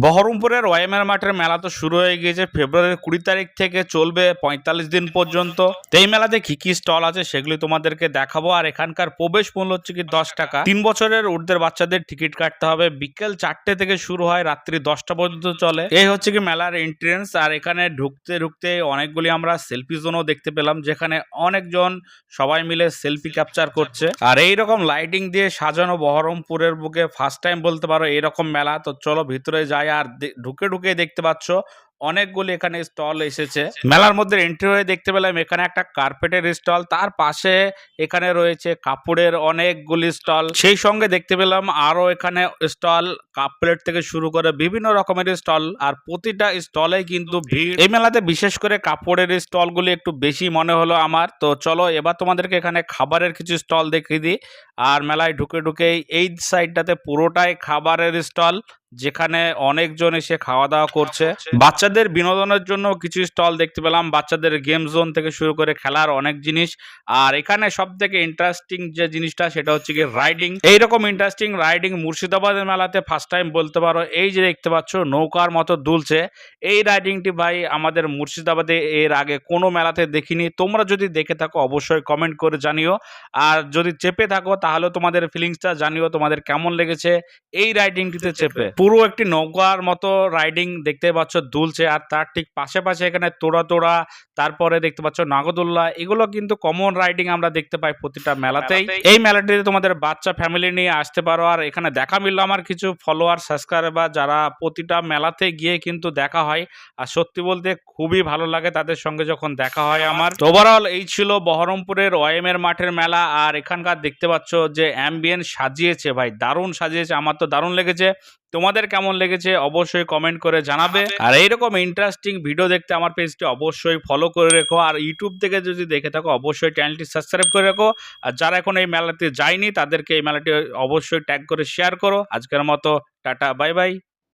বহরমপুরের ওয়াইমের মাঠের মেলা তো শুরু হয়ে গিয়েছে ফেব্রুয়ারির 20 তারিখ থেকে, চলবে 45 দিন পর্যন্ত। তো এই মেলাতে কি কি স্টল আছে সেগুলি তোমাদেরকে দেখাবো। আর এখানকার প্রবেশ মূল্য হচ্ছে কি 10 টাকা। 3 বছরের ঊর্ধ্বের বাচ্চাদের টিকিট কাটতে হবে। বিকেল 4টে থেকে শুরু হয়, রাত্রি 10টা পর্যন্ত চলে। এই হচ্ছে কি মেলার এন্ট্রেন্স। আর এখানে ঢুকতে ঢুকতে অনেকগুলি আমরা সেলফি জোনও দেখতে পেলাম, যেখানে অনেকজন সবাই মিলে সেলফি ক্যাপচার করছে। আর এইরকম লাইটিং দিয়ে সাজানো বহরমপুরের বুকে ফার্স্ট টাইম বলতে পারো এরকম মেলা। তো চলো ভিতরে যাই। আর ঢুকে ঢুকে দেখতে পাচ্ছ অনেকগুলি এখানে স্টল এসেছে। মেলার মধ্যে এন্ট্রি হয়ে দেখতে পেলাম এখানে একটা কার্পেটের স্টল, তার পাশে এখানে রয়েছে কাপড়ের অনেকগুলি স্টল। সেই সঙ্গে দেখতে পেলাম আরো এখানে স্টল, কাপ প্লেট থেকে শুরু করে বিভিন্ন রকমের স্টল। আর প্রতিটা স্টলে কিন্তু ভিড়। এই মেলাতে বিশেষ করে কাপড়ের স্টলগুলি একটু বেশি মনে হলো আমার। তো চলো এবার তোমাদেরকে এখানে খাবারের কিছু স্টল দেখিয়ে দিই। আর মেলায় ঢুকে ঢুকেই এই সাইডটাতে পুরোটাই খাবারের স্টল, যেখানে অনেকজন এসে খাওয়া দাওয়া করছে। বাচ্চাদের বিনোদনের জন্য কিছু স্টল দেখতে পেলাম, বাচ্চাদের গেম জোন থেকে শুরু করে খেলার অনেক জিনিস। আর এখানে সব থেকে ইন্টারেস্টিং যে জিনিসটা সেটা হচ্ছে কি রাইডিং। এইরকম ইন্টারেস্টিং রাইডিং মুর্শিদাবাদের মেলাতে ফার্স্ট টাইম বলতে পারো। এই যে দেখতে পাচ্ছ নৌকার মতো দুলছে, এই রাইডিংটি ভাই আমাদের মুর্শিদাবাদে এর আগে কোনো মেলাতে দেখিনি। তোমরা যদি দেখে থাকো অবশ্যই কমেন্ট করে জানিও। আর যদি চেপে থাকো তাহলে তোমাদের ফিলিংসটা জানিও, তোমাদের কেমন লেগেছে এই রাইডিংটিতে চেপে। পুরো একটি নৌকার মতো রাইডিং দেখতে পাচ্ছ দুলছে। আর তার ঠিক পাশে পাশে এখানে তোড়া তোড়া, তারপরে দেখতে পাচ্ছ নাগদোল্লা। এগুলো কিন্তু কমন রাইডিং আমরা দেখতে পাই প্রতিটা মেলাতেই। এই মেলাটিতে তোমাদের বাচ্চা ফ্যামিলি নিয়ে আসতে পারো। আর এখানে দেখা মিললো আমার কিছু ফলোয়ার সাবস্ক্রাইবার, যারা প্রতিটা মেলাতে গিয়ে কিন্তু দেখা হয়। আর সত্যি বলতে খুবই ভালো লাগে তাদের সঙ্গে যখন দেখা হয় আমার। ওভারঅল এই ছিল বহরমপুরের ওয়াইমের মাঠের মেলা। আর এখানকার দেখতে পাচ্ছ যে অ্যাম্বিয়েন্স সাজিয়েছে ভাই, দারুণ সাজিয়েছে। আমার তো দারুণ লেগেছে। তোমাদের কেমন লেগেছে অবশ্যই কমেন্ট করে জানাবে। আর এইরকম ইন্টারেস্টিং ভিডিও দেখতে আমার পেজটি অবশ্যই ফলো করে রেখো। আর ইউটিউব থেকে যদি দেখে থাকো অবশ্যই চ্যানেলটি সাবস্ক্রাইব করে রাখো। আর যারা এখন এই মেলাতে যায়নি তাদেরকে এই মেলাটি অবশ্যই ট্যাগ করে শেয়ার করো। আজকের মতো টাটা, বাই বাই।